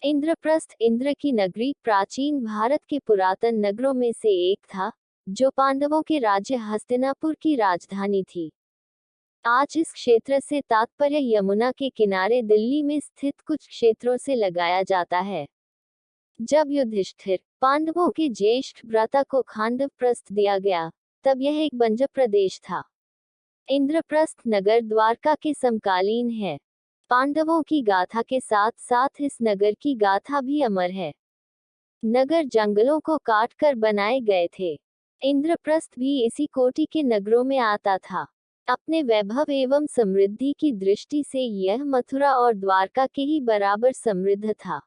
इंद्रप्रस्थ इंद्र की नगरी प्राचीन भारत के पुरातन नगरों में से एक था, जो पांडवों के राज्य हस्तिनापुर की राजधानी थी। आज इस क्षेत्र से तात्पर्य यमुना के किनारे दिल्ली में स्थित कुछ क्षेत्रों से लगाया जाता है। जब युधिष्ठिर पांडवों के ज्येष्ठ भ्राता को खांडवप्रस्थ दिया गया, तब यह एक बंजर प्रदेश था। इंद्रप्रस्थ नगर द्वारका के समकालीन है। पांडवों की गाथा के साथ साथ इस नगर की गाथा भी अमर है। नगर जंगलों को काट कर बनाए गए थे। इंद्रप्रस्थ भी इसी कोटि के नगरों में आता था। अपने वैभव एवं समृद्धि की दृष्टि से यह मथुरा और द्वारका के ही बराबर समृद्ध था।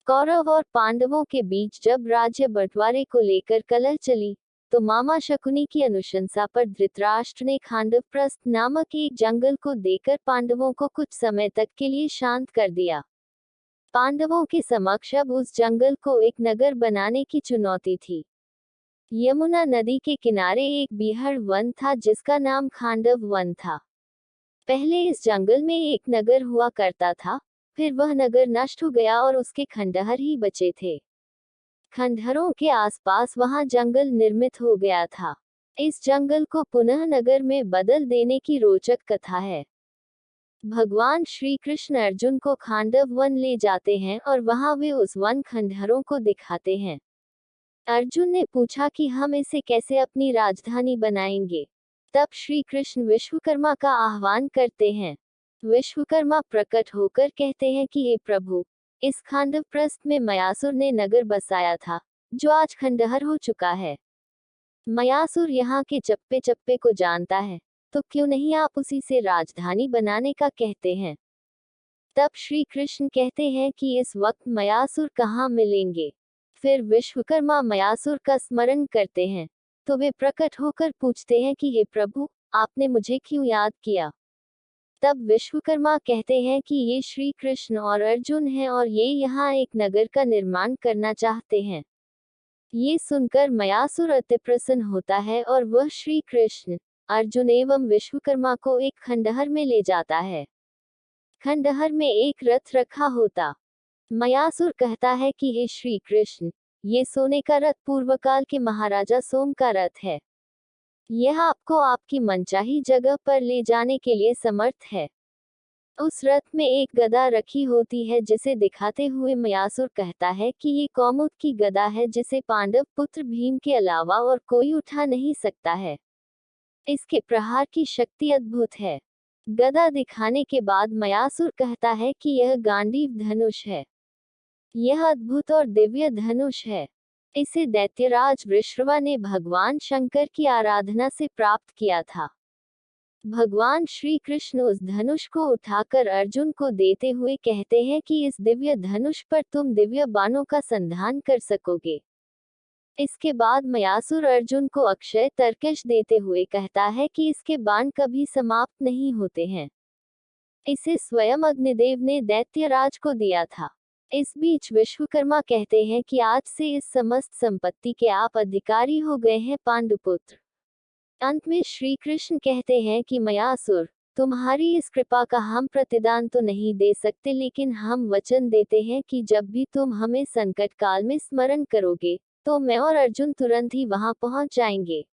कौरव और पांडवों के बीच जब राज्य बंटवारे को लेकर कलह चली, तो मामा शकुनी की अनुशंसा पर धृतराष्ट्र ने खांडवप्रस्थ नामक एक जंगल को देकर पांडवों को कुछ समय तक के लिए शांत कर दिया। पांडवों के समक्ष अब उस जंगल को एक नगर बनाने की चुनौती थी। यमुना नदी के किनारे एक बीहड़ वन था जिसका नाम खांडव वन था। पहले इस जंगल में एक नगर हुआ करता था, फिर वह नगर नष्ट हो गया और उसके खंडहर ही बचे थे। खंडहरों के आसपास वहां जंगल निर्मित हो गया था। इस जंगल को पुनः नगर में बदल देने की रोचक कथा है। भगवान श्री कृष्ण अर्जुन को खांडव वन ले जाते हैं और वहां वे उस वन खंडहरों को दिखाते हैं। अर्जुन ने पूछा कि हम इसे कैसे अपनी राजधानी बनाएंगे। तब श्री कृष्ण विश्वकर्मा का आह्वान करते हैं। विश्वकर्मा प्रकट होकर कहते हैं कि हे प्रभु, इस खांडवप्रस्थ में मयासुर ने नगर बसाया था, जो आज खंडहर हो चुका है। मयासुर यहाँ के चप्पे चप्पे को जानता है, तो क्यों नहीं आप उसी से राजधानी बनाने का कहते हैं। तब श्री कृष्ण कहते हैं कि इस वक्त मयासुर कहाँ मिलेंगे। फिर विश्वकर्मा मयासुर का स्मरण करते हैं, तो वे प्रकट होकर पूछते हैं कि हे प्रभु, आपने मुझे क्यों याद किया। तब विश्वकर्मा कहते हैं कि ये श्री कृष्ण और अर्जुन हैं और ये यहाँ एक नगर का निर्माण करना चाहते हैं। ये सुनकर मयासुर अति प्रसन्न होता है और वह श्री कृष्ण, अर्जुन एवं विश्वकर्मा को एक खंडहर में ले जाता है। खंडहर में एक रथ रखा होता। मयासुर कहता है कि हे श्री कृष्ण, ये सोने का रथ पूर्वकाल के महाराजा सोम का रथ है। यह आपको आपकी मनचाही जगह पर ले जाने के लिए समर्थ है। उस रथ में एक गदा रखी होती है जिसे दिखाते हुए मयासुर कहता है कि ये कौमुद की गदा है जिसे पांडव पुत्र भीम के अलावा और कोई उठा नहीं सकता है। इसके प्रहार की शक्ति अद्भुत है। गदा दिखाने के बाद मयासुर कहता है कि यह गांडीव धनुष है। यह अद्भुत और दिव्य धनुष है। इसे दैत्यराज वृषवा ने भगवान शंकर की आराधना से प्राप्त किया था। भगवान श्री कृष्ण उस धनुष को उठाकर अर्जुन को देते हुए कहते हैं कि इस दिव्य धनुष पर तुम दिव्य बाणों का संधान कर सकोगे। इसके बाद मयासुर अर्जुन को अक्षय तरकश देते हुए कहता है कि इसके बाण कभी समाप्त नहीं होते हैं। इसे स्वयं अग्निदेव ने दैत्यराज को दिया था। इस बीच विश्वकर्मा कहते हैं कि आज से इस समस्त संपत्ति के आप अधिकारी हो गए हैं पांडुपुत्र। अंत में श्री कृष्ण कहते हैं कि मयासुर, तुम्हारी इस कृपा का हम प्रतिदान तो नहीं दे सकते, लेकिन हम वचन देते हैं कि जब भी तुम हमें संकट काल में स्मरण करोगे, तो मैं और अर्जुन तुरंत ही वहां पहुंच जाएंगे।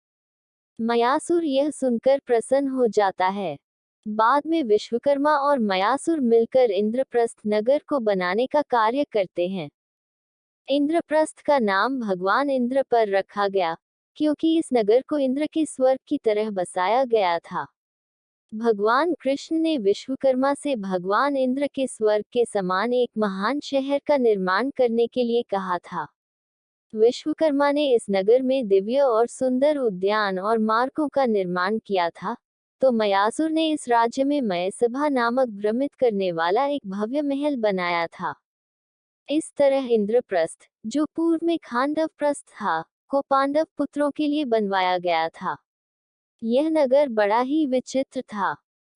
मयासुर यह सुनकर प्रसन्न हो जाता है। बाद में विश्वकर्मा और मयासुर मिलकर इंद्रप्रस्थ नगर को बनाने का कार्य करते हैं। इंद्रप्रस्थ का नाम भगवान इंद्र पर रखा गया, क्योंकि इस नगर को इंद्र के स्वर्ग की तरह बसाया गया था। भगवान कृष्ण ने विश्वकर्मा से भगवान इंद्र के स्वर्ग के समान एक महान शहर का निर्माण करने के लिए कहा था। विश्वकर्मा ने इस नगर में दिव्य और सुंदर उद्यान और मार्गों का निर्माण किया था, तो मयासुर ने इस राज्य में मयसभा नामक भ्रमित करने वाला एक भव्य महल बनाया था। इस तरह इंद्रप्रस्थ, जो पूर्व में खांडवप्रस्थ था, को पांडव पुत्रों के लिए बनवाया गया था। यह नगर बड़ा ही विचित्र था।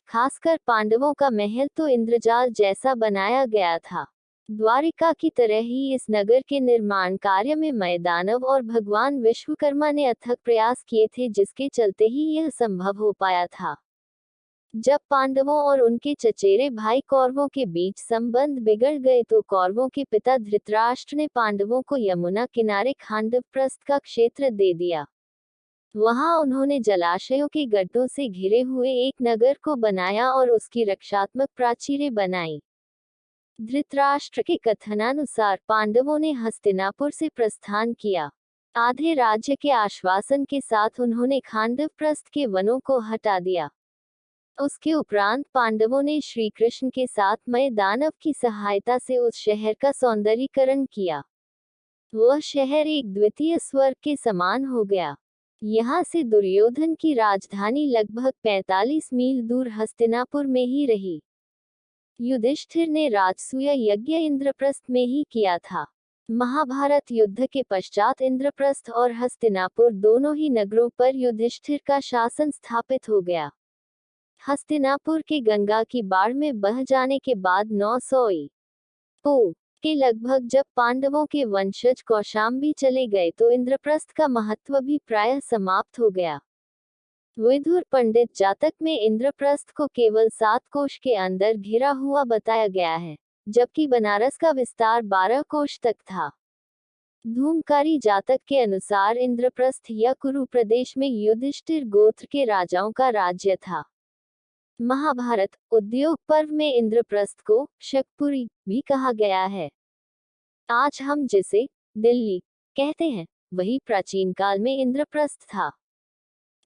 खासकर पांडवों का महल तो इंद्रजाल जैसा बनाया गया था। द्वारिका की तरह ही इस नगर के निर्माण कार्य में मैदानव और भगवान विश्वकर्मा ने अथक प्रयास किए थे, जिसके चलते ही यह संभव हो पाया था। जब पांडवों और उनके चचेरे भाई कौरवों के बीच संबंध बिगड़ गए तो कौरवों के पिता धृतराष्ट्र ने पांडवों को यमुना किनारे खांडवप्रस्थ का क्षेत्र दे दिया। वहां उन्होंने जलाशयों के गड्ढों से घिरे हुए एक नगर को बनाया और उसकी रक्षात्मक प्राचीरें बनाई। धृतराष्ट्र के कथनानुसार पांडवों ने हस्तिनापुर से प्रस्थान किया। आधे राज्य के आश्वासन के साथ उन्होंने खांडवप्रस्थ के वनों को हटा दिया। उसके उपरांत पांडवों ने श्री कृष्ण के साथ मय दानव की सहायता से उस शहर का सौंदर्यीकरण किया। वह शहर एक द्वितीय स्वर्ग के समान हो गया। यहाँ से दुर्योधन की राजधानी लगभग 45 मील दूर हस्तिनापुर में ही रही। युधिष्ठिर ने राजसूय यज्ञ इंद्रप्रस्थ में ही किया था। महाभारत युद्ध के पश्चात इंद्रप्रस्थ और हस्तिनापुर दोनों ही नगरों पर युधिष्ठिर का शासन स्थापित हो गया। हस्तिनापुर के गंगा की बाढ़ में बह जाने के बाद 900 ईपू के लगभग जब पांडवों के वंशज कौशाम्बी चले गए तो इंद्रप्रस्थ का महत्व भी प्रायः समाप्त हो गया। विदुर पंडित जातक में इंद्रप्रस्थ को केवल 7 कोश के अंदर घिरा हुआ बताया गया है, जबकि बनारस का विस्तार 12 कोश तक था। धूमकारी जातक के अनुसार इंद्रप्रस्थ या कुरु प्रदेश में युधिष्ठिर गोत्र के राजाओं का राज्य था। महाभारत उद्योग पर्व में इंद्रप्रस्थ को शकपुरी भी कहा गया है। आज हम जिसे दिल्ली कहते हैं, वही प्राचीन काल में इंद्रप्रस्थ था।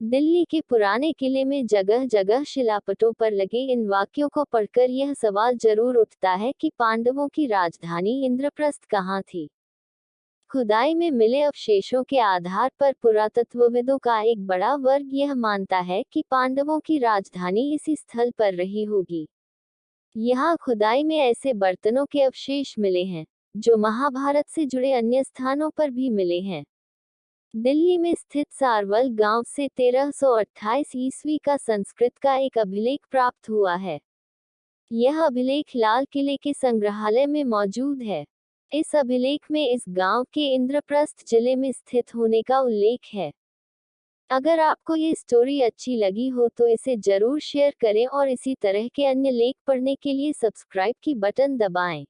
दिल्ली के पुराने किले में जगह जगह शिलापटों पर लगे इन वाक्यों को पढ़कर यह सवाल जरूर उठता है कि पांडवों की राजधानी इंद्रप्रस्थ कहाँ थी। खुदाई में मिले अवशेषों के आधार पर पुरातत्वविदों का एक बड़ा वर्ग यह मानता है कि पांडवों की राजधानी इसी स्थल पर रही होगी। यहाँ खुदाई में ऐसे बर्तनों के अवशेष मिले हैं जो महाभारत से जुड़े अन्य स्थानों पर भी मिले हैं। दिल्ली में स्थित सारवल गांव से 1328 ईस्वी का संस्कृत का एक अभिलेख प्राप्त हुआ है। यह अभिलेख लाल किले के संग्रहालय में मौजूद है। इस अभिलेख में इस गांव के इंद्रप्रस्थ जिले में स्थित होने का उल्लेख है। अगर आपको ये स्टोरी अच्छी लगी हो तो इसे जरूर शेयर करें और इसी तरह के अन्य लेख पढ़ने के लिए सब्सक्राइब की बटन दबाएं।